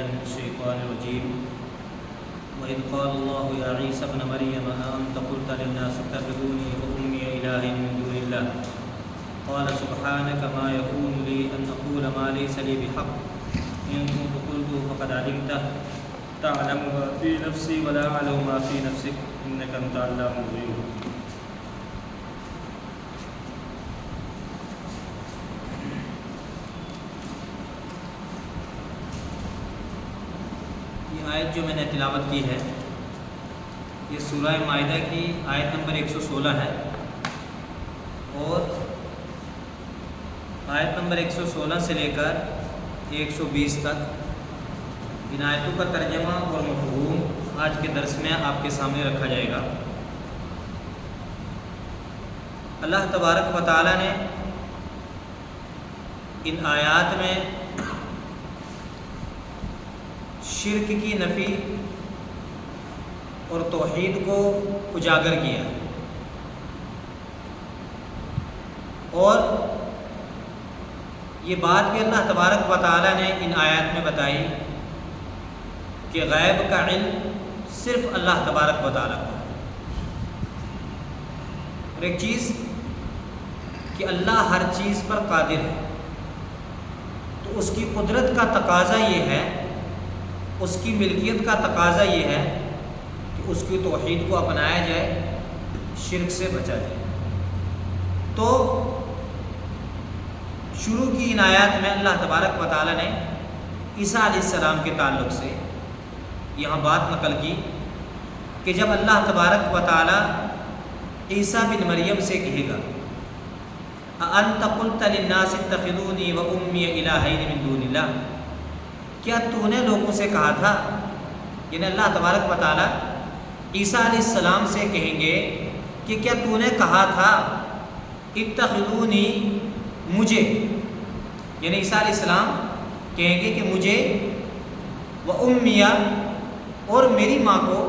من الشيطان الرجيم وإذ قال الله يا عيسى ابن مريم أأنت قلت للناس اتخذوني وأمي إلهين من دون الله قال سبحانك ما يكون لي أن أقول ما ليس لي بحق إن كنت قلته فقد علمته تعلم ما في نفسي ولا أعلم ما في نفسك إنك أنت علام الغيوب. یہ آیت جو میں نے تلاوت کی ہے یہ سورہ مائدہ کی آیت نمبر 116 ہے اور آیت نمبر 116 سے لے کر 120 تک ان آیتوں کا ترجمہ اور مفہوم آج کے درس میں آپ کے سامنے رکھا جائے گا۔ اللہ تبارک و تعالیٰ نے ان آیات میں شرک کی نفی اور توحید کو اجاگر کیا اور یہ بات بھی اللہ تبارک و تعالیٰ نے ان آیات میں بتائی کہ غیب کا علم صرف اللہ تبارک و تعالیٰ کو ہے۔ اور ایک چیز کہ اللہ ہر چیز پر قادر ہے، تو اس کی قدرت کا تقاضا یہ ہے، اس کی ملکیت کا تقاضا یہ ہے کہ اس کی توحید کو اپنایا جائے، شرک سے بچا جائے۔ تو شروع کی ان آیات میں اللہ تبارک و تعالیٰ نے عیسیٰ علیہ السلام کے تعلق سے یہاں بات نقل کی کہ جب اللہ تبارک و تعالیٰ عیسیٰ بن مریم سے کہے گا اَأَنْتَ قُلْتَ لِلنَّاسِ اتَّخِذُونِي وَأُمِّيَ إِلَٰهَيْنِ مِن دُونِ اللَّهِ، کیا تو نے لوگوں سے کہا تھا، یعنی اللہ تبارک و تعالیٰ عیسیٰ علیہ السلام سے کہیں گے کہ کیا تو نے کہا تھا اتخذونی، مجھے، یعنی عیسیٰ علیہ السلام کہیں گے کہ مجھے و امیہ اور میری ماں کو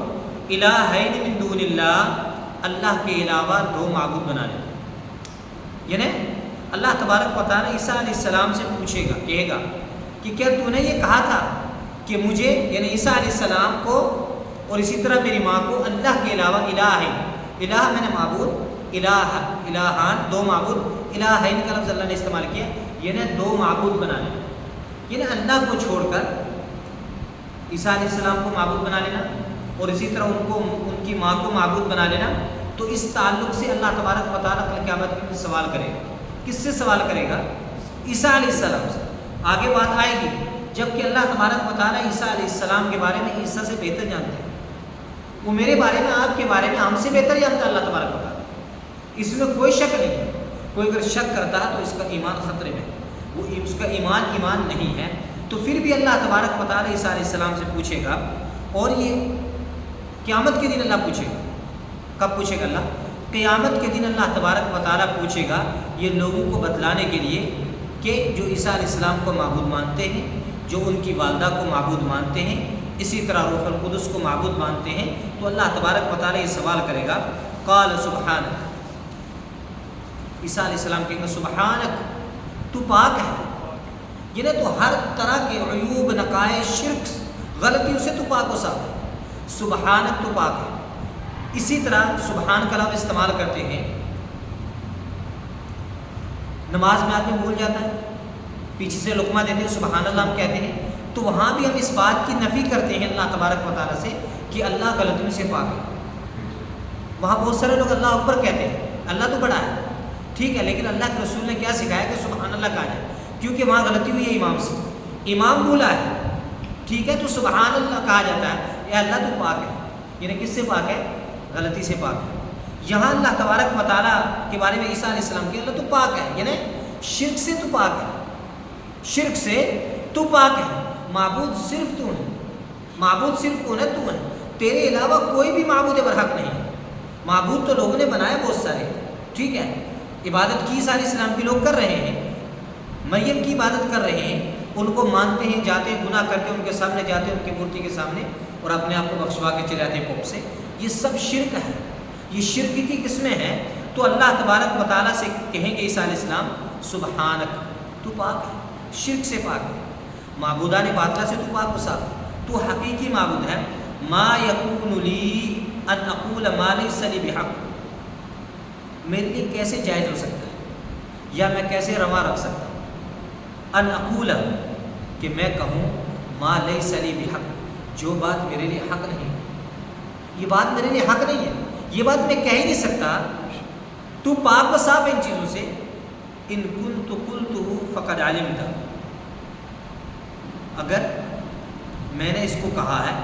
الہین من دون اللہ کے علاوہ دو معبود بنا لیں۔ یعنی اللہ تبارک و تعالیٰ عیسیٰ علیہ السلام سے پوچھے گا، کہے گا کہ کیا تو نے یہ کہا تھا کہ مجھے، یعنی عیسیٰ علیہ السلام کو اور اسی طرح میری ماں کو اللہ کے علاوہ الہ ہے، الہ میں نے معبود، الہان دو معبود، الہین کا لفظ اللہ نے استعمال کیا، یعنی دو معبود بنا لینا، یعنی اللہ کو چھوڑ کر عیسیٰ علیہ السلام کو معبود بنا لینا اور اسی طرح ان کی ماں کو معبود بنا لینا۔ تو اس تعلق سے اللہ تبارک و تعالیٰ کل قیامت میں سوال کرے گا۔ کس سے سوال کرے گا؟ عیسیٰ علیہ السلام سے۔ آگے بات آئے گی جب کہ اللہ تبارک و تعالیٰ عیسیٰ علیہ السلام کے بارے میں عیسیٰ سے بہتر جانتے ہیں، وہ میرے بارے میں، آپ کے بارے میں ہم سے بہتر جانتا ہے اللہ تبارک و تعالیٰ، اس میں کوئی شک نہیں ہے۔ کوئی اگر شک کرتا ہے تو اس کا ایمان خطرے میں، وہ اس کا ایمان نہیں ہے۔ تو پھر بھی اللہ تبارک و تعالیٰ عیسیٰ علیہ السلام سے پوچھے گا، اور یہ قیامت کے دن اللہ پوچھے گا۔ کب پوچھے گا اللہ؟ قیامت کے دن اللہ تبارک و تعالیٰ پوچھے گا یہ لوگوں کو بتلانے کے لیے کہ جو عیسیٰ علیہ السلام کو معبود مانتے ہیں، جو ان کی والدہ کو معبود مانتے ہیں، اسی طرح روح القدس کو معبود مانتے ہیں، تو اللہ تبارک و تعالیٰ یہ سوال کرے گا، قال سبحانک، عیسیٰ علیہ السلام کہیں گے سبحانک، تو پاک ہے، یعنی تو ہر طرح کے عیوب، نقائص، شرک، غلطیوں سے تو پاک و صاف ہے، سبحانک، تو پاک ہے۔ اسی طرح سبحان کا لفظ استعمال کرتے ہیں نماز میں، آدمی بھول جاتا ہے، پیچھے سے لقمہ دیتے ہیں سبحان اللہ ہم کہتے ہیں، تو وہاں بھی ہم اس بات کی نفی کرتے ہیں اللہ تبارک و تعالیٰ سے کہ اللہ غلطیوں سے پاک ہے۔ وہاں بہت سارے لوگ اللہ اکبر کہتے ہیں، اللہ تو بڑا ہے، ٹھیک ہے، لیکن اللہ کے رسول نے کیا سکھایا کہ سبحان اللہ کہا جائے، کیونکہ وہاں غلطی ہوئی ہے امام سے، امام بولا ہے، ٹھیک ہے، تو سبحان اللہ کہا جاتا ہے، اے اللہ تو پاک ہے، یعنی کس سے پاک ہے؟ غلطی سے پاک ہے۔ یہاں اللہ تبارک و تعالیٰ کے بارے میں عیسیٰ علیہ السلام کے اللہ تو پاک ہے، یعنی شرک سے تو پاک ہے، شرک سے تو پاک ہے، معبود صرف تو ہے، معبود صرف کون ہے؟ تو ہے، تیرے علاوہ کوئی بھی معبود برحق نہیں ہے۔ معبود تو لوگوں نے بنائے بہت سارے، ٹھیک ہے، عبادت کی عیسیٰ علیہ السلام کے لوگ کر رہے ہیں، مریم کی عبادت کر رہے ہیں، ان کو مانتے ہیں، جاتے ہیں گناہ کر کے ان کے سامنے جاتے ہیں، ان کی مورتی کے سامنے، اور اپنے آپ کو بخشوا کے چلے آتے ہیں پوپ سے۔ یہ سب شرک ہے، یہ شرک کی قسمیں ہیں۔ تو اللہ تبارک و تعالیٰ سے کہیں گے عیسیٰ علیہ السلام سبحانک، تو پاک ہے، شرک سے پاک ہے۔ معبودان باطلہ سے تو پاک و صاف ہے، تو حقیقی معبود ہے۔ ما یکون لی ان اقول ما لیس لی بحق، میرے لیے کیسے جائز ہو سکتا ہے یا میں کیسے روا رکھ سکتا ہوں ان اقول، کہ میں کہوں ما لیس لی بحق، جو بات میرے لیے حق نہیں ہے، یہ بات میرے لیے حق نہیں ہے، یہ بات میں کہہ ہی نہیں سکتا، تو پاک و صاف ہے ان چیزوں سے۔ ان کنت قلتہ فقد علمت، اگر میں نے اس کو کہا ہے،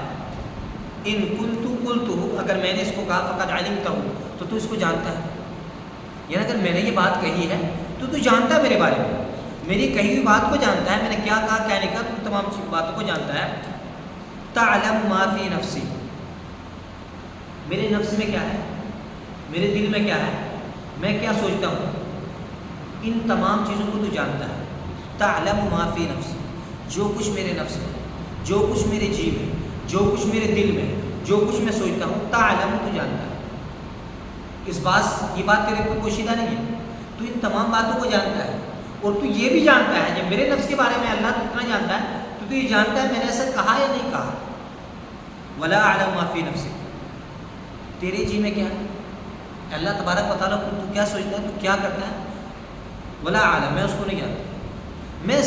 ان کنت قلتہ، اگر میں نے اس کو کہا، فقد علمتہ، تو اس کو جانتا ہے، یعنی اگر میں نے یہ بات کہی ہے تو جانتا ہے میرے بارے میں، میری کہی ہوئی بات کو جانتا ہے، میں نے کیا کہا کیا نہیں کہا، تو تمام باتوں کو جانتا ہے۔ تعلم ما فی نفسی، میرے نفس میں کیا ہے، میرے دل میں کیا ہے، میں کیا سوچتا ہوں، ان تمام چیزوں کو تو جانتا ہے۔ تعلم ما فی نفسی، جو کچھ میرے نفس میں، جو کچھ میرے جی میں، جو کچھ میرے دل میں، جو کچھ میں سوچتا ہوں، تعلم، تو جانتا ہے۔ یہ بات تیرے کو پوشیدہ نہیں ہے، تو ان تمام باتوں کو جانتا ہے، اور تو یہ بھی جانتا ہے، جب میرے نفس کے بارے میں اللہ اتنا جانتا ہے تو یہ جانتا ہے میں نے ایسا کہا یا نہیں کہا۔ ولا اعلم ما فی نفسی، تیرے جی میں کیا ہے، اللہ تبارک و تعالیٰ کو تو کیا سوچتا ہے، تو کیا کرتا ہے، ولا اعلم، میں اس کو نہیں جانتا، میں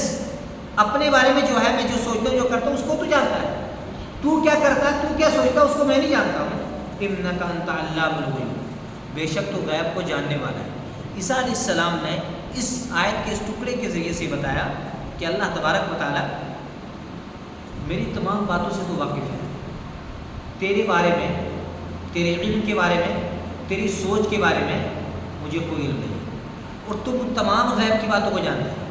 اپنے بارے میں جو ہے، میں جو سوچتا ہوں، جو کرتا ہوں، اس کو تو جانتا ہے، تو کیا کرتا ہے، تو کیا سوچتا ہے، اس کو میں نہیں جانتا ہوں۔ انک انت علام الغیوب، بے شک تو غیب کو جاننے والا ہے۔ عیسیٰ علیہ السلام نے اس آیت کے اس ٹکڑے کے ذریعے سے بتایا کہ اللہ تبارک و تعالیٰ میری تمام باتوں سے تو واقف ہے، تیرے بارے میں، تیرے علم کے بارے میں، تیری سوچ کے بارے میں مجھے کوئی علم نہیں، اور تم تمام غیب کی باتوں کو جانتا ہے۔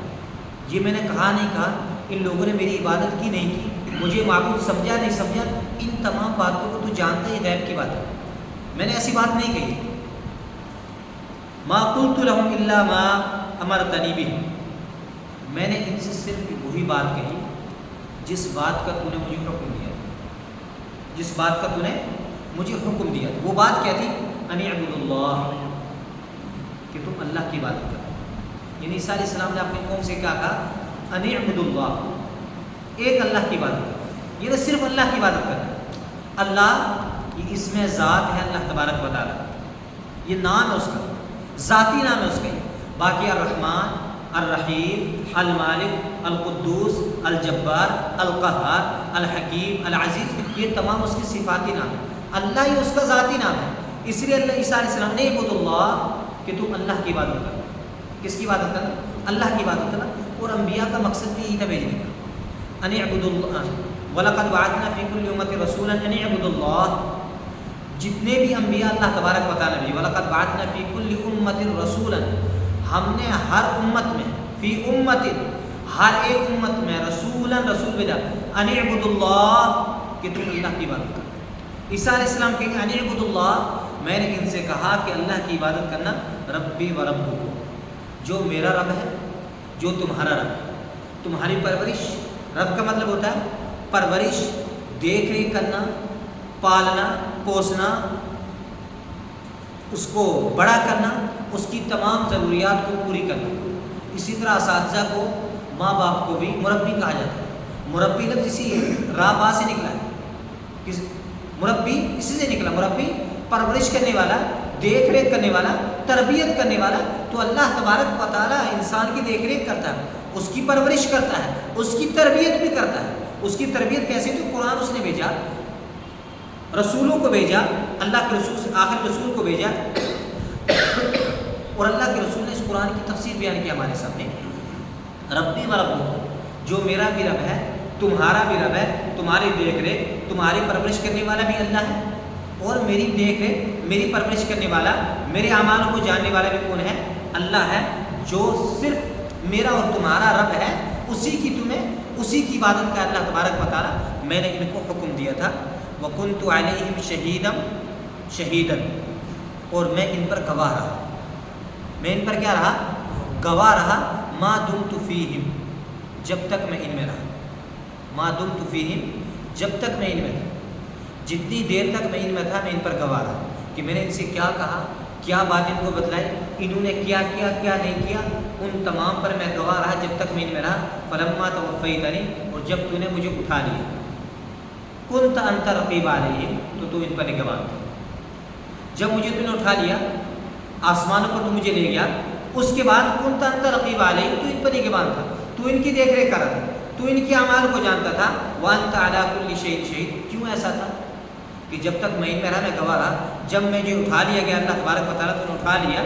یہ میں نے کہا نہیں کہا، ان لوگوں نے میری عبادت کی نہیں کی، مجھے معبود سمجھا نہیں سمجھا، ان تمام باتوں کو تو جانتا ہی، غیب کی بات ہے، میں نے ایسی بات نہیں کہی۔ ما قلت لهم الا ما امرتنی به، میں نے ان سے صرف وہی بات کہی جس بات کا تو نے مجھے حکم دیا، جس بات کا تو نے مجھے حکم دیا، وہ بات کیا تھی، ان اعبدوا اللہ، کہ تم اللہ کی عبادت کرو۔ یعنی عیسیٰ علیہ السلام نے اپنی قوم سے کیا کہا، ان اعبدوا اللہ، ایک اللہ کی عبادت کرو، یہ صرف اللہ کی عبادت کرنا۔ اللہ یہ اس میں ذات ہے، اللہ تبارک و تعالیٰ، یہ نام ہے اس کا، ذاتی نام ہے اس کا، باقی الرحمن، الرحیم، المالک، القدوس، الجبار، القہار، الحکیم، العزیز، یہ تمام اس کی صفاتی نام ہے، اللہ ہی اس کا ذاتی نام ہے۔ اس لیے اللہ عیسیٰ علیہ السلام نے اعبدوا اللہ، کہ تم اللہ کی عبادت کرنا۔ کس کی عبادت کرنا، اللہ کی عبادت کرنا، اور انبیاء کا مقصد بھی یہی تھا بھیجنے کا، ان اعبدوا اللہ، وَلَقَدْ بَعَثْنَا فِي كُلِّ أُمَّةٍ رَسُولًا أَنِ اعْبُدُوا اللَّهَ، جتنے بھی انبیاء اللہ تبارک و تعالیٰ نے، وَلَقَدْ بَعَثْنَا فِي كُلِّ أُمَّةٍ رَسُولًا، ہم نے ہر امت میں، فی امت، ہر ایک امت میں، رسولا، رسول بھیجا، ان اعبدوا اللہ، کہ تم اللہ کی عبادت کرو۔ عیسیٰ علیہ السلام کہیں ان اعبدوا اللہ، میں نے ان سے کہا کہ اللہ کی عبادت کرنا، ربی و ربکم، جو میرا رب ہے، جو تمہارا رب ہے، تمہاری پرورش، رب کا مطلب ہوتا ہے پرورش، دیکھ ریکھ کرنا، پالنا، پوسنا، اس کو بڑا کرنا، اس کی تمام ضروریات کو پوری کرنا۔ اسی طرح اساتذہ کو، ماں باپ کو بھی مربی کہا جاتا ہے۔ مربی لفظ اسی را با سے نکلا ہے، مربی اسی سے نکلا، مربی پرورش کرنے والا، دیکھ ریکھ کرنے والا، تربیت کرنے والا۔ تو اللہ تبارک و تعالیٰ انسان کی دیکھ ریکھ کرتا ہے، اس کی پرورش کرتا ہے، اس کی تربیت بھی کرتا ہے۔ اس کی تربیت کیسے، تو قرآن اس نے بھیجا، رسولوں کو بھیجا، اللہ کے رسول سے آخر رسول کو بھیجا، اور اللہ کے رسول نے اس قرآن کی تفسیر بیان کی ہمارے سامنے، ربی و ربکم، جو میرا بھی رب ہے، تمہارا بھی رب ہے، تمہاری دیکھ ریکھ، تمہاری پرورش کرنے والا بھی اللہ ہے، اور میری دیکھ ریکھ، میری پرورش کرنے والا، میرے اعمال کو جاننے والا بھی کون ہے، اللہ ہے، جو صرف میرا اور تمہارا رب ہے، اسی کی عبادت کا اللہ تبارک و تعالیٰ میں نے ان کو حکم دیا تھا۔ وَكُنْتُ عَلَيْهِمْ شَهِيدًا، اور میں ان پر گواہ رہا، میں ان پر کیا رہا، گواہ رہا، مَا دُمْتُ فِيهِمْ، جب تک میں ان میں رہا، مَا دُمْتُ فِيهِمْ، جب تک میں ان میں تھا، جتنی دیر تک میں ان میں تھا، میں ان پر گواہ رہا کہ میں نے ان سے کیا کہا، کیا بات ان کو بتلائی، انہوں نے کیا کیا کیا نہیں کیا، ان تمام پر میں گواہ رہا جب تک میں ان میں رہا۔ فلما توفیتنی، اور جب تو نے مجھے اٹھا لیا، کنت انت رقیب علیہم، تو ان پر نگہبان تھا۔ جب مجھے تو نے اٹھا لیا، آسمانوں پر تو مجھے لے گیا، اس کے بعد کنت انت رقیب علیہم، تو ان پر نگہبان تھا، تو ان کی دیکھ ریکھ کر رہا تھا، تو ان کے اعمال کو جانتا تھا۔ وانت علی کل شیء شہید، کیوں ایسا تھا کہ جب تک میں ان میں رہا میں گواہ رہا، جب میں جو اٹھا لیا گیا اللہ تبارک و تعالیٰ تو نے اٹھا لیا،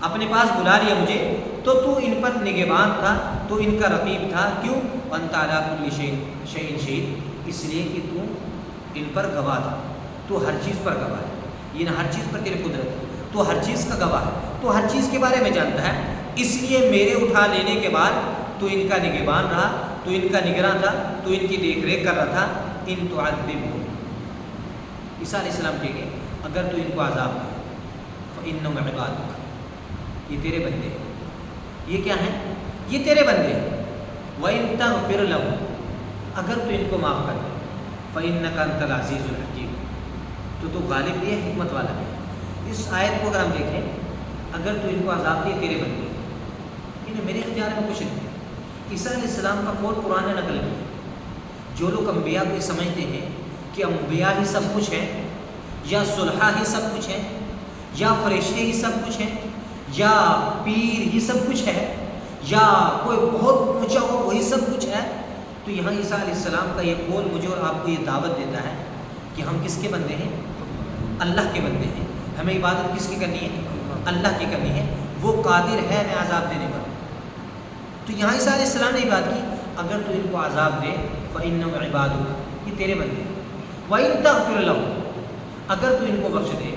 اپنے پاس بلا لیا مجھے، تو ان پر نگہبان تھا، تو ان کا رقیب تھا۔ کیوں؟ وانت علی کل شیء شہید، اس لیے کہ تو ان پر گواہ تھا، تو ہر چیز پر گواہ ہے، یہ نہ ہر چیز پر تیری قدرت ہے، تو ہر چیز کا گواہ ہے، تو ہر چیز کے بارے میں جانتا ہے، اس لیے میرے اٹھا لینے کے بعد تو ان کا نگہبان رہا، تو ان کا نگراں تھا، تو ان کی دیکھ ریکھ کر رہا تھا۔ ان تعذبہم، عیسیٰ علیہ السلام کہے گے اگر تو ان کو عذاب دے، فإنہم عبادک، یہ تیرے بندے ہیں، یہ کیا ہیں؟ یہ تیرے بندے ہیں۔ وإن تغفر لهم، اگر تو ان کو معاف کر دے، فإنک انت العزیز الحکیم، تو غالب بھی ہے، حکمت والا بھی ہے۔ اس آیت کو اگر ہم دیکھیں، اگر تو ان کو عذاب دے تیرے بندے، انہیں میرے خیال میں کچھ نہیں۔ عیسیٰ علیہ السلام کا قول قرآن نے نقل کیا۔ جو لوگ انبیاء کو یہ سمجھتے ہیں کہ انبیاء ہی سب کچھ ہیں، یا صلحاء ہی سب کچھ ہیں، یا فرشتے ہی سب کچھ ہیں، یا پیر ہی سب کچھ ہے، یا کوئی بہت اونچا ہو وہی سب کچھ ہے، تو یہاں عیسیٰ علیہ السلام کا یہ قول مجھے اور آپ کو یہ دعوت دیتا ہے کہ ہم کس کے بندے ہیں؟ اللہ کے بندے ہیں۔ ہمیں عبادت کس کی کرنی ہے؟ اللہ کی کرنی ہے، وہ قادر ہے ہمیں عذاب دینے پر۔ تو یہاں عیسیٰ علیہ السلام نے یہ بات کی، اگر تو ان کو عذاب دے فإنہم عبادک، یہ تیرے بندے ہیں۔ وإن تغفر لهم، اگر تو ان کو بخش دے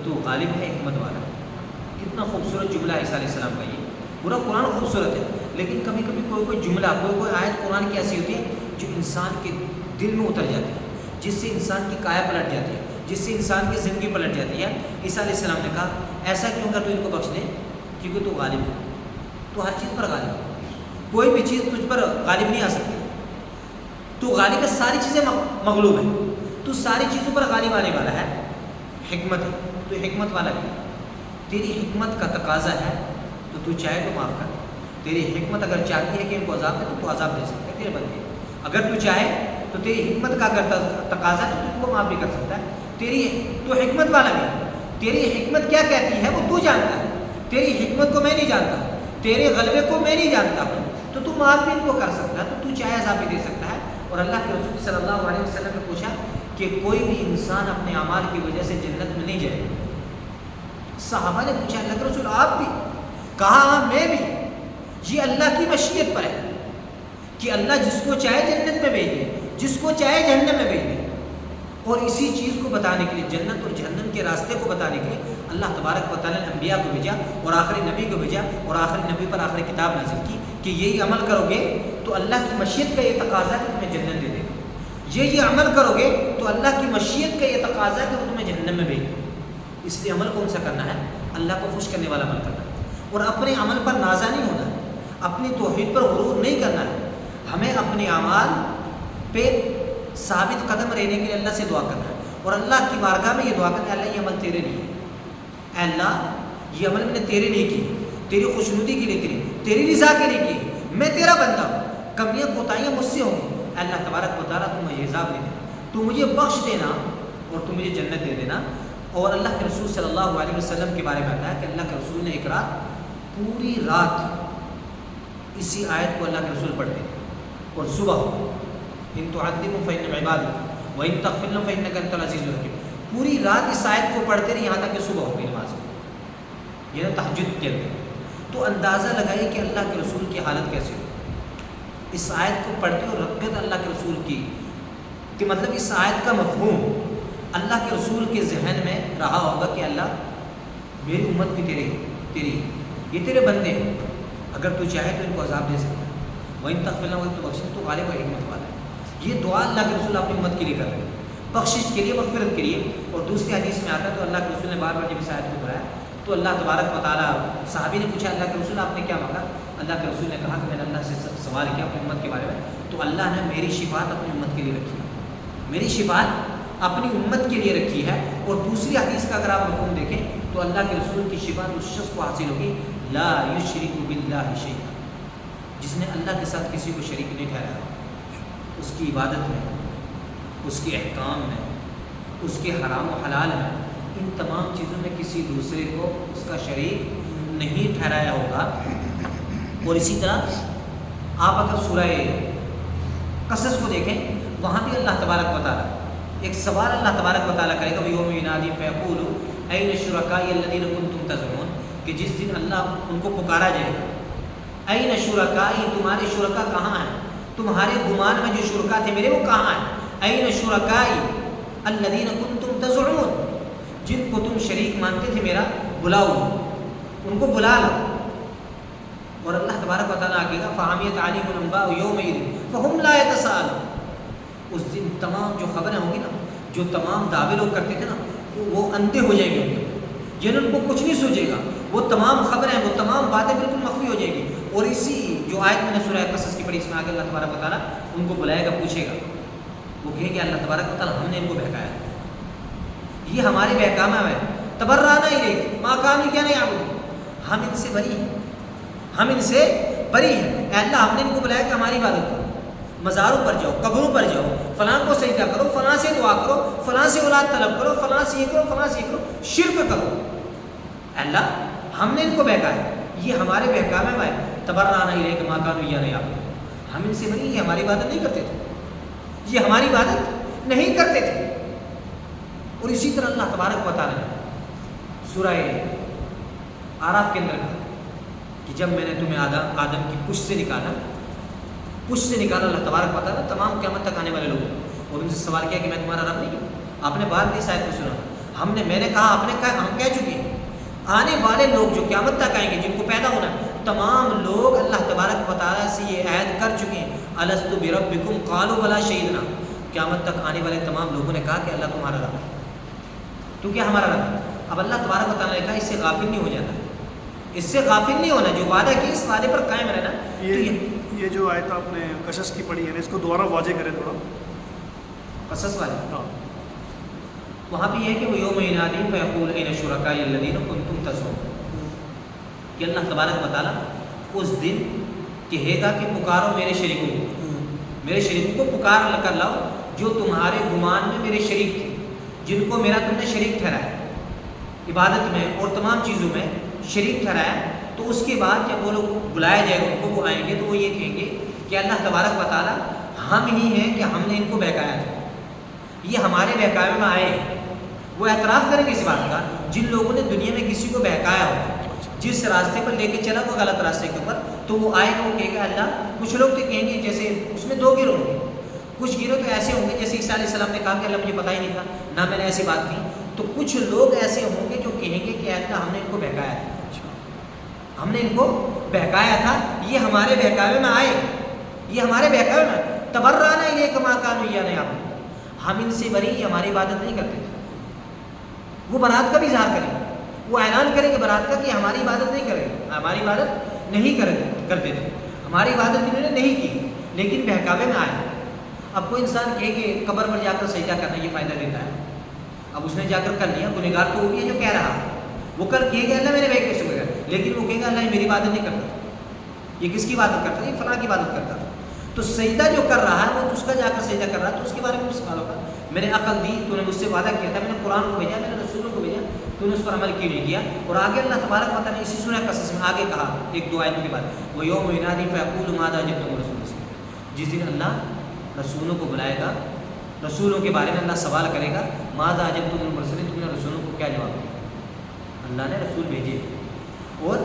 تو غالب ہے، حکمت والا ہے۔ کتنا خوبصورت جملہ ہے عیسیٰ علیہ السلام کا، یہ پورا قرآن خوبصورت ہے، لیکن کبھی کبھی کوئی جملہ، کوئی آیت قرآن کی ایسی ہوتی ہے جو انسان کے دل میں اتر جاتی ہے، جس سے انسان کی کایا پلٹ جاتی ہے، جس سے انسان کی زندگی پلٹ جاتی ہے۔ عیسیٰ علیہ السلام نے کہا ایسا کیوں کر تو ان کو بخش دے، کیونکہ تو غالب ہے، تو ہر چیز پر غالب ہے، کوئی بھی چیز تجھ پر غالب نہیں آ سکتی، تو غالب ہے، ساری چیزیں مغلوب ہیں، تو ساری چیزوں پر غالب آنے والا ہے، حکمت ہے، تو حکمت والا بھی ہے۔ تیری حکمت کا تقاضا ہے تو چاہے تو معاف کر، تیری حکمت اگر چاہتی ہے کہ ان کو عذاب دے تو عذاب دے سکتا ہے تیرے بندے، اگر تو چاہے تو تیری حکمت کا اگر تقاضا ہے تو ان کو معاف بھی کر سکتا ہے، تیری تو حکمت والا بھی ہے۔ تیری حکمت کیا کہتی ہے وہ تو جانتا ہے، تیری حکمت کو میں نہیں جانتا، تیرے غلبے کو میں نہیں جانتا ہوں، تو معاف بھی ان کو کر سکتا ہے، تو چاہے عذاب بھی دے سکتا ہے۔ اور اللہ کے رسول صلی اللہ علیہ وسلم نے پوچھا کہ کوئی بھی انسان اپنے اعمال کی وجہ سے جنت میں نہیں جائے گا۔ صحابہ نے پوچھا اللہ کے رسول آپ بھی؟ کہا ہاں میں بھی، یہ اللہ کی مشیت پر ہے کہ اللہ جس کو چاہے جنت میں بھیج دے، جس کو چاہے جہنم میں بھیج دے۔ اور اسی چیز کو بتانے کے لیے، جنت اور جہنم کے راستے کو بتانے کے لیے اللہ تبارک و تعالیٰ نے انبیاء کو بھیجا اور آخری نبی کو بھیجا، اور آخری نبی پر آخری کتاب نازل کی کہ یہی عمل کرو گے تو اللہ کی مشیت کا یہ تقاضا ہے کہ تمہیں جنت دے دے گا، یہ عمل کرو گے تو اللہ کی مشیت کا یہ تقاضا ہے کہ وہ تمہیں جہنم میں بھیج دے۔ اس لیے عمل کون سا کرنا ہے؟ اللہ کو خوش کرنے والا عمل کرنا ہے، اور اپنے عمل پر نازا نہیں ہونا ہے، اپنی توحید پر غرور نہیں کرنا ہے، ہمیں اپنے اعمال پہ ثابت قدم رہنے کے لیے اللہ سے دعا کرنا ہے، اور اللہ کی بارگاہ میں یہ دعا کرنا ہے اللہ یہ عمل تیرے لیے ہے، اے اللہ یہ عمل میں نے تیرے لیے کی، تیری خوشنودی کے لیے، تیری رضا کے لیے کی، میں تیرا بندہ ہوں، کمیاں کوتاہیاں مجھ سے ہوں گی، اے اللہ تبارک و تعالیٰ تو مجھے عذاب نہیں دینا، تو مجھے بخش دینا اور تو مجھے جنت دے دینا۔ اور اللہ کے رسول صلی اللہ علیہ وسلم کے بارے میں آتا ہے کہ اللہ کے رسول نے ایک رات، پوری رات اسی آیت کو اللہ کے رسول پڑھتے تھے، اور صبح ان تعذبهم فإنهم عبادك وإن تغفر لهم فإنك أنت العزيز الحكيم، پوری رات اس آیت کو پڑھتے رہے یہاں تک کہ صبح ہو گئی نماز میں، یہ تہجد کے اندر۔ تو اندازہ لگائیے کہ اللہ کے رسول کی حالت کیسی ہو، اس آیت کو پڑھتے اور رغبت اللہ کے رسول کی، کہ مطلب اس آیت کا مفہوم اللہ کے رسول کے ذہن میں رہا ہوگا کہ اللہ میری امت بھی تیری یہ تیرے بندے ہیں، اگر تو چاہے تو ان کو عذاب دے سکتا ہے، وَإِن تَغْفِرْ لَهُمْ تو بخشش، تو غالب و حکمت والا ہے۔ یہ دعا اللہ کے رسول اپنی امت کے لیے کر رہے ہیں، بخشش کے لیے، مغفرت کے لیے۔ اور دوسری حدیث میں آتا ہے تو اللہ کے رسول نے بار بار جب اس آیت کو پڑھایا تو اللہ تبارک و تعالیٰ، صحابی نے پوچھا اللہ کے رسول آپ نے کیا مانگا؟ اللہ کے رسول نے کہا کہ میں نے اللہ سے سوال کیا اپنی امت کے بارے میں، تو اللہ نے میری شفاعت اپنی امت کے لیے رکھی ہے، میری شفاعت اپنی امت کے لیے رکھی ہے۔ اور دوسری حدیث کا اگر آپ مفہوم دیکھیں تو اللہ کے رسول کی شفاعت اس شخص کو حاصل ہوگی لا یشرک باللہ شیئا، جس نے اللہ کے ساتھ کسی کو شریک نہیں ٹھہرایا، اس کی عبادت میں، اس کے احکام میں، اس کے حرام و حلال میں، ان تمام چیزوں میں کسی دوسرے کو اس کا شریک نہیں ٹھہرایا ہوگا۔ اور اسی طرح آپ اگر سورہ قصص کو دیکھیں، وہاں بھی اللہ تبارک و تعالیٰ ایک سوال اللہ تبارک و تعالیٰ کرے گا وَيَوْمَ يُنَادِي فَيَقُولُ أَيْنَ شُرَكَائِيَ الَّذِينَ كُنتُمْ تَزْعُمُونَ، کہ جس دن اللہ ان کو پکارا جائے گا، أَيْنَ شُرَكَائِي، تمہارے شرکا کہاں ہیں، تمہارے گمان میں جو شرکا تھے میرے وہ کہاں ہیں، أَيْنَ شُرَكَائِي الَّذِينَ كُنتُمْ تَزْعُمُونَ، جن کو تم شریک مانتے تھے میرا، بلاؤ ان کو بلا لو۔ اور اللہ تبارک و تعالیٰ آگے گا فَعَمِيَتْ عَلَيْهِمُ الْأَنْبَاءُ يَوْمَئِذٍ فَهُمْ لَا يَتَسَاءَلُونَ، اس دن تمام جو خبریں ہوں گی نا، جو تمام دعوے لوگ کرتے تھے نا، وہ اندھے ہو جائیں گے، جن ان کو کچھ نہیں سوچے گا، وہ تمام خبریں، وہ تمام باتیں بالکل مخفی ہو جائیں گی۔ اور اسی جو آیت میں نے سورہ قصص کی پڑھی، اس میں آگے اللہ تبارک و تعالیٰ ان کو بلائے گا، پوچھے گا، وہ کہیں گے اللہ تبارک و تعالیٰ ہم نے ان کو بہکایا، یہ ہمارے بہکامہ ہے، تبرأنا الیک ما کانوا کیا نہیں یعبدون، ہم ان سے بری ہیں، ہم ان سے بری ہیں، اے اللہ ہم نے ان کو بلایا کہ ہماری عبادت کرو، مزاروں پر جاؤ، قبروں پر جاؤ، فلاں کو سجدہ کرو، فلاں سے دعا کرو، فلاں سے اولاد طلب کرو، فلاں سے یہ کرو، فلاں سے یہ کرو، شرک کرو، اے اللہ ہم نے ان کو بہکایا، یہ ہمارے بہکامے میں ہے، تبرأنا الیک ما کانوا کیا نہیں یعبدون، ہم ان سے بری، یہ ہماری عبادت نہیں کرتے تھے، یہ ہماری عبادت نہیں کرتے تھے۔ اور اسی طرح اللہ تبارک و تعالیٰ نے سورہ اعراف کے اندر کہا کہ جب میں نے تمہیں آدم کی پشت سے نکالا، اللہ تبارک و تعالیٰ تمام قیامت تک آنے والے لوگوں، اور ان سے سوال کیا کہ میں تمہارا رب نہیں ہوں، آپ نے بات نہیں شاید کو سنا، میں نے کہا، آپ نے کہا، ہم کہہ چکے ہیں، آنے والے لوگ جو قیامت تک آئیں گے، جن کو پیدا ہونا ہے، تمام لوگ اللہ تبارک و تعالیٰ سے یہ عہد کر چکے ہیں، الست بربکم قالوا بلی شہدنا، قیامت تک آنے والے تمام لوگوں نے کہا کہ اللہ تمہارا رب ہے، تو کیا ہمارا رب ہے؟ اب اللہ تبارک و تعالیٰ نے کہا اس سے غافل نہیں ہو جانا، اس سے غافل نہیں ہونا، جو وعدہ کی اس وعدے پر قائم رہنا۔ یہ جو آیت آپ نے قصص کی پڑھی ہے نا، اس کو دوبارہ واضح کریں تھوڑا، قصص والے وہاں پہ یہ ہے کہ وہ یوم ینادی فیقول این شرکائی الذین کنتم تزعمون، کہ اللہ تبارک و تعالیٰ اس دن کہے گا کہ پکارو میرے شریکوں کو پکار کر لاؤ جو تمہارے گمان میں میرے شریک تھے، جن کو میرا تم نے شریک ٹھہرایا، عبادت میں اور تمام چیزوں میں شریک ٹھہرایا۔ تو اس کے بعد جب وہ لوگ بلایا جائے گا، ان کو وہ آئیں گے تو وہ یہ کہیں گے کہ اللہ تبارک و تعالیٰ ہم ہی ہیں کہ ہم نے ان کو بہکایا تھا، یہ ہمارے بہکاوے میں آئے ہیں۔ وہ اعتراف کریں گے اس بات کا، جن لوگوں نے دنیا میں کسی کو بہکایا ہو، جس راستے پر لے کے چلا وہ غلط راستے کے اوپر، تو وہ آئے گا، وہ کہے گا اللہ، کچھ لوگ تو کہیں گے، جیسے اس میں دو گروہ ہوں گے، کچھ گروہ تو ایسے ہوں گے جیسے عیسیٰ علیہ السلام نے کہا کہ اللہ مجھے پتہ ہی نہیں تھا، نہ میں نے ایسی بات کی، تو کچھ لوگ ایسے ہوں گے جو کہیں گے کہ اللہ ہم نے ان کو بہکایا تھا، ہم نے ان کو بہکایا تھا، یہ ہمارے بہکاوے میں آئے، یہ ہمارے بہکاوے میں، تبرأنا الیک ما کانوا کیا نہیں یعبدون، ہم ان سے بری، یہ ہماری عبادت نہیں کرتے تھے۔ وہ برات کا بھی اظہار کریں گے، وہ اعلان کریں گے برات کا کہ ہماری عبادت نہیں کریں گے، ہماری عبادت نہیں کرتے تھے، ہماری عبادت انہوں نے نہیں کی، لیکن بہکاوے میں آئے۔ اب کوئی انسان کہے کہ قبر پر جا کر سجدہ کرنا یہ فائدہ دیتا ہے، اب اس نے جا کر کر لیا، گنہگار تو وہ بھی ہے جو کہہ رہا ہے، وہ کل کہے گا اللہ میرے بھائی کیسے ہو گیا، لیکن وہ کہے گا اللہ میری عبادت نہیں کرتا، یہ کس کی عبادت کرتا ہے، یہ فلاں کی عبادت کرتا ہے۔ تو سجدہ جو کر رہا ہے وہ اس کا جا کر سجدہ کر رہا ہے، تو اس کے بارے میں سوال ہوگا، میں نے عقل دی، تو نے مجھ سے وعدہ کیا تھا، میں نے قرآن کو بھیجا، میں نے رسولوں کو بھیجا، تو نے اس پر عمل کیوں نہیں کیا۔ اور آگے اللہ تبارک و تعالیٰ نے اسی سورہ قصص میں آگے کہا، ایک دو آیتوں کے بعد، وہ یوم ینادی فیقول ماذا اجبتم الرسول، جس دن اللہ رسولوں کو بلائے گا، رسولوں کے بارے میں اللہ سوال کرے گا، ماذا اجبتم المرسلین، تم نے رسولوں کو کیا جواب دیا، اللہ نے رسول بھیجے۔ اور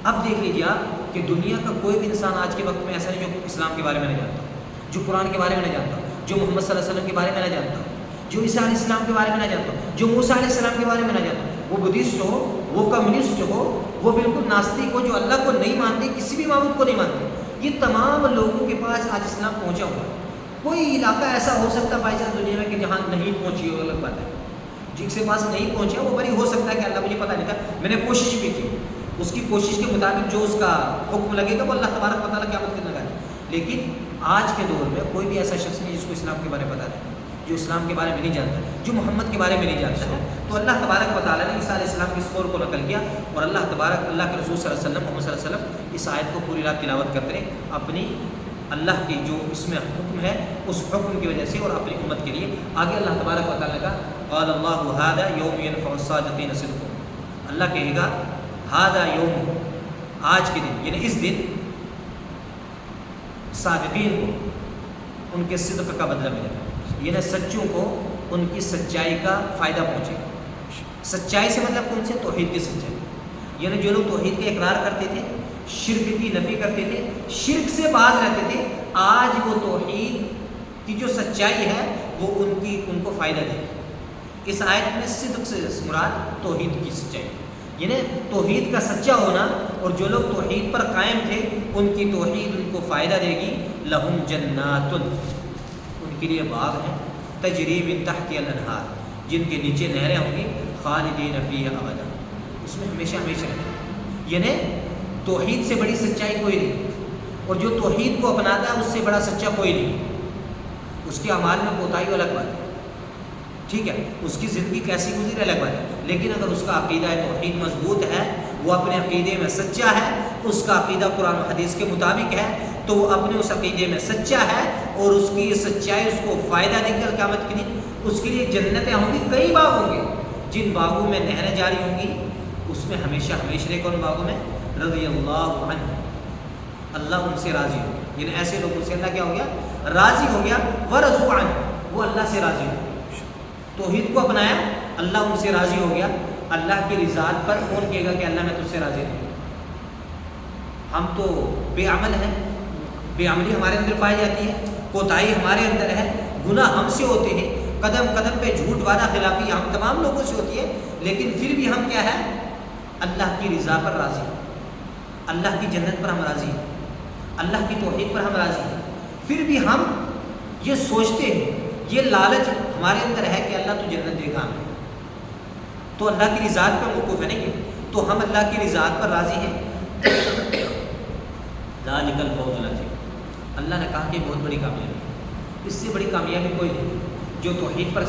اب دیکھ لیجیے آپ کہ دنیا کا کوئی بھی انسان آج کے وقت میں ایسا نہیں جو اسلام کے بارے میں نہیں جانتا، جو قرآن کے بارے میں نہیں جانتا، جو محمد صلی اللہ علیہ وسلم کے بارے میں نہیں جانتا، جو عیسیٰ علیہ السلام کے بارے میں نہیں جانتا، جو موسیٰ علیہ السلام کے بارے میں نہیں جانتا، وہ بدھسٹ ہو، وہ کمیونسٹ ہو، وہ بالکل ناستک ہو، جو اللہ کو نہیں مانتے، کسی بھی معبود کو نہیں مانتے، یہ تمام لوگوں کے پاس آج اسلام پہنچا ہوا ہے۔ کوئی علاقہ ایسا ہو سکتا ہے بائی چانس دنیا میں کہ جہاں نہیں پہنچی ہو، الگ بات ہے، جن کے پاس نہیں پہنچا وہ بری ہو سکتا ہے کہ اللہ مجھے پتہ نہیں تھا، میں نے کوشش بھی کی، اس کی کوشش کے مطابق جو اس کا حکم لگے گا وہ اللہ تبارک و تعالیٰ قیامت کے دن لگائے۔ لیکن آج کے دور میں کوئی بھی ایسا شخص نہیں جس کو اسلام کے بارے میں پتہ نہیں، جو اسلام کے بارے میں نہیں جانتا، جو محمد کے بارے میں نہیں جانتا ہے. تو اللہ تبارک و تعالیٰ نے عیسیٰ علیہ السلام کے اس قول کو نقل کیا، اور اللہ کے رسول صلی اللہ علیہ وسلم محمد صلی اللہ علیہ وسلم اس آیت کو پوری رات تلاوت کرتے رہے اپنی اللہ کی جو اس میں حکم ہے اس حکم کی وجہ سے اور اپنی امت کے لیے. آگے اللہ تبارک و تعالیٰ کا قال اللہ ھذا یوم ینفع الصادقین صدقہم، اللہ کہے گا ھذا یوم، آج کے دن یعنی اس دن صادقین کو ان کے صدق کا بدلہ ملے گا، یعنی سچوں کو ان کی سچائی کا فائدہ پہنچے گا. سچائی سے مطلب کون سے؟ توحید کی سچائی، یعنی جو لوگ توحید کا اقرار کرتے تھے، شرک کی نفی کرتے تھے، شرک سے باز رہتے تھے، آج وہ توحید کی جو سچائی ہے وہ ان کو فائدہ دے گی. اس آیت میں صدق سے مراد توحید کی سچائی، یعنی توحید کا سچا ہونا، اور جو لوگ توحید پر قائم تھے ان کی توحید ان کو فائدہ دے گی. لہم جنات، ان کے لیے باغ ہیں، تجری من تحتها الانہار، جن کے نیچے نہریں ہوں گی، خالدین فیہا ابدا، اس میں ہمیشہ ہمیشہ رہیں. یعنی توحید سے بڑی سچائی کوئی نہیں، اور جو توحید کو اپناتا ہے اس سے بڑا سچا کوئی نہیں. اس کے اعمال میں کوتاہی الگ بات ہے، ٹھیک ہے، اس کی زندگی کیسی گزری الگ بات ہے، لیکن اگر اس کا عقیدہ توحید مضبوط ہے، وہ اپنے عقیدے میں سچا ہے، اس کا عقیدہ قرآن و حدیث کے مطابق ہے، تو وہ اپنے اس عقیدے میں سچا ہے، اور اس کی یہ سچائی اس کو فائدہ دے گی قیامت کے دن. اس کے لیے جنتیں ہوں گی، کئی باغ ہوں گے، جن باغوں میں نہریں جاری ہوں گی، اس میں ہمیشہ ہمیشہ رہے گا. ان باغوں میں رضی اللہ عنہ، اللہ ان سے راضی ہو گیا، یعنی ایسے لوگوں سے اللہ کیا ہو گیا؟ راضی ہو گیا. ورضوا عنہ، وہ اللہ سے راضی ہو گیا، توحید کو اپنایا، اللہ ان سے راضی ہو گیا. اللہ کی رضات پر کون کہے گا کہ اللہ میں تجھ سے راضی ہوں؟ ہم تو بے عمل ہیں، بے عملی ہمارے اندر پائی جاتی ہے، کوتاہی ہمارے اندر ہے، گناہ ہم سے ہوتے ہیں، قدم قدم پہ جھوٹ وعدہ خلافی ہم تمام لوگوں سے ہوتی ہے، لیکن پھر بھی ہم کیا ہے؟ اللہ کی رضا پر راضی ہیں، اللہ کی جنت پر ہم راضی ہیں، اللہ کی توحید پر ہم راضی ہیں. پھر بھی ہم یہ سوچتے ہیں، یہ لالچ ہمارے اندر ہے کہ اللہ تو جنت دے گا ہمیں، تو اللہ کی رضا پر موقوف ہے نہیں، تو ہم اللہ کی رضا پر راضی ہیں. ذالک الفوز العظیم، اللہ نے کہا کہ بہت بڑی کامیابی ہے، اس سے بڑی کامیابی کوئی نہیں. جو توحید پر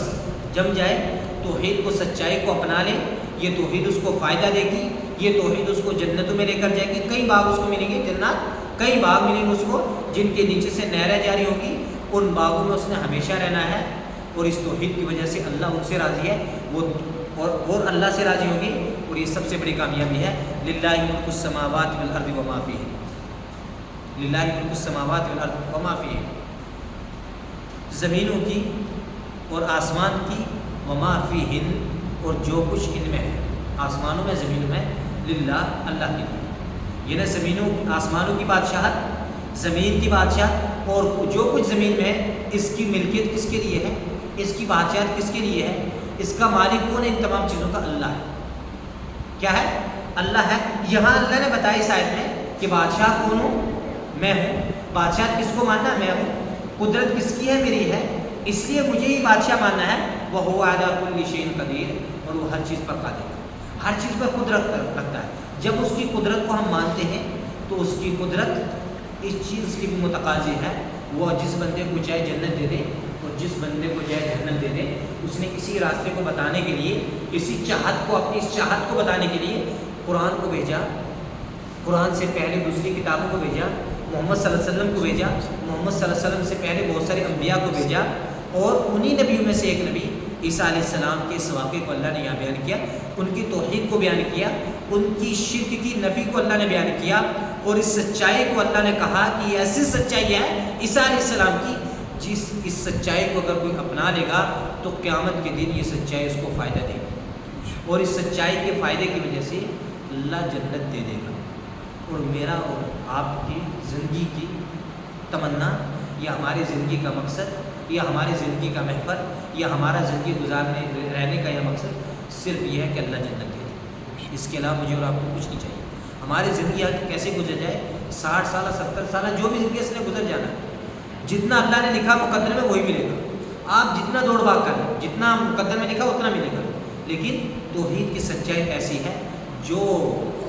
جم جائے، توحید کو سچائی کو اپنا لے، یہ توحید اس کو فائدہ دے گی، یہ توحید اس کو جنتوں میں لے کر جائے گی. کئی باغ اس کو ملیں گے، جنات، کئی باغ ملیں گے اس کو جن کے نیچے سے نہریں جاری ہوگی. ان باغوں میں اس نے ہمیشہ رہنا ہے، اور اس توحید کی وجہ سے اللہ ان سے راضی ہے، وہ اللہ سے راضی ہوگی. اور یہ سب سے بڑی کامیابی ہے. للہ ملک السماوات والارض وما فیہن، للہ ملک السماوات والارض وما فیہن، زمینوں کی اور آسمان کی، وما فیہن، اور جو کچھ ان میں ہے، آسمانوں میں زمینوں میں، للہ اللہ کے لیے. یعنی زمینوں آسمانوں کی بادشاہت، زمین کی بادشاہت، اور جو کچھ زمین میں ہے اس کی ملکیت کس کے لیے ہے، اس کی بادشاہت کس کے لیے ہے، اس کا مالک کون ہے؟ ان تمام چیزوں کا اللہ ہے. کیا ہے؟ اللہ ہے. یہاں اللہ نے بتایا اس آیت میں کہ بادشاہ کون ہوں؟ میں ہوں. بادشاہت کس کو ماننا؟ میں ہوں. قدرت کس کی ہے؟ میری ہے. اس لیے مجھے ہی بادشاہ ماننا ہے. وَهُوَ عَلَىٰ كُلِّ شَيْءٍ قَدِيرٌ، اور وہ ہر چیز پر قادر ہے، ہر چیز پر قدرت رکھتا ہے. جب اس کی قدرت کو ہم مانتے ہیں تو اس کی قدرت اس چیز کی بھی متقاضی ہے. وہ جس بندے کو چاہے جنت دے دے اور جس بندے کو چاہے جہنم دے دے. اس نے کسی راستے کو بتانے کے لیے، کسی چاہت کو، اپنی اس چاہت کو بتانے کے لیے قرآن کو بھیجا، قرآن سے پہلے دوسری کتابوں کو بھیجا، محمد صلی اللہ علیہ وسلم کو بھیجا، محمد صلی اللہ علیہ وسلم سے پہلے بہت سارے انبیاء کو بھیجا، اور انہی نبیوں میں سے ایک نبی عیسیٰ علیہ السلام کے اس واقعے کو اللہ نے یہاں بیان کیا. ان کی توحید کو بیان کیا، ان کی شرک کی نفی کو اللہ نے بیان کیا، اور اس سچائی کو اللہ نے کہا کہ یہ ایسی سچائی ہے عیسیٰ علیہ السلام کی، اس سچائی کو اگر کوئی اپنا لے گا تو قیامت کے دن یہ سچائی اس کو فائدہ دے گی، اور اس سچائی کے فائدے کی وجہ سے اللہ جنت دے دے گا. اور میرا اور آپ کی زندگی کی تمنا، یا ہماری زندگی کا مقصد، یا ہماری زندگی کا محور، یا ہمارا زندگی گزارنے رہنے کا یہ مقصد صرف یہ ہے کہ اللہ جنت دے دے. اس کے علاوہ مجھے اور آپ کو کچھ نہیں چاہیے. ہماری زندگی کیسے گزر جائے، 60 سالہ 70 سالہ جو بھی زندگی اس نے گزر جانا ہے، جتنا اللہ نے لکھا مقدر میں وہی ملے گا. آپ جتنا دوڑ بھاگ کر لیں، جتنا مقدر میں لکھا اتنا ملے گا. لیکن توحید کی سچائی ایسی ہے جو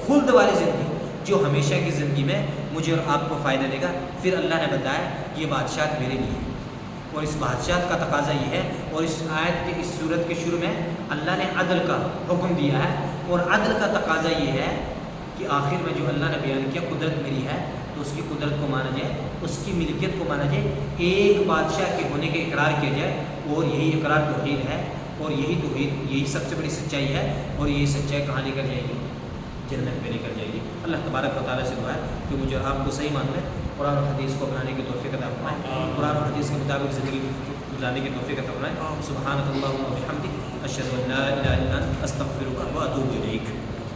خلد والی زندگی، جو ہمیشہ کی زندگی میں مجھے اور آپ کو فائدہ دے گا. پھر اللہ نے بتایا یہ بادشاہت میرے لیے ہے، اور اس بادشاہت کا تقاضا یہ ہے، اور اس آیت کے اس صورت کے شروع میں اللہ نے عدل کا حکم دیا ہے، اور عدل کا تقاضا یہ ہے کہ آخر میں جو اللہ نے بیان کیا قدرت میری ہے، تو اس کی قدرت کو مانا جائے، اس کی ملکیت کو مانا جائے، ایک بادشاہ کے ہونے کے اقرار کیا جائے، اور یہی اقرار توحید ہے، اور یہی توحید یہی سب سے بڑی سچائی ہے، اور یہی سچائی کہاں لے کر جائے گی؟ جنت میں لے کر جائے گی۔ اللہ تبارک و تعالیٰ سے دعا ہے کہ مجھے آپ کو صحیح معلوم ہے، قرآن و حدیث کو اپنانے کی توفیق عطا فرمائے، قرآن و حدیث کے مطابق زندگی گزارنے کی توفیق عطا فرمائے۔ سبحانک اللہم و بحمدک، اشہد ان لا الہ الا انت، استغفرک و اتوب الیک۔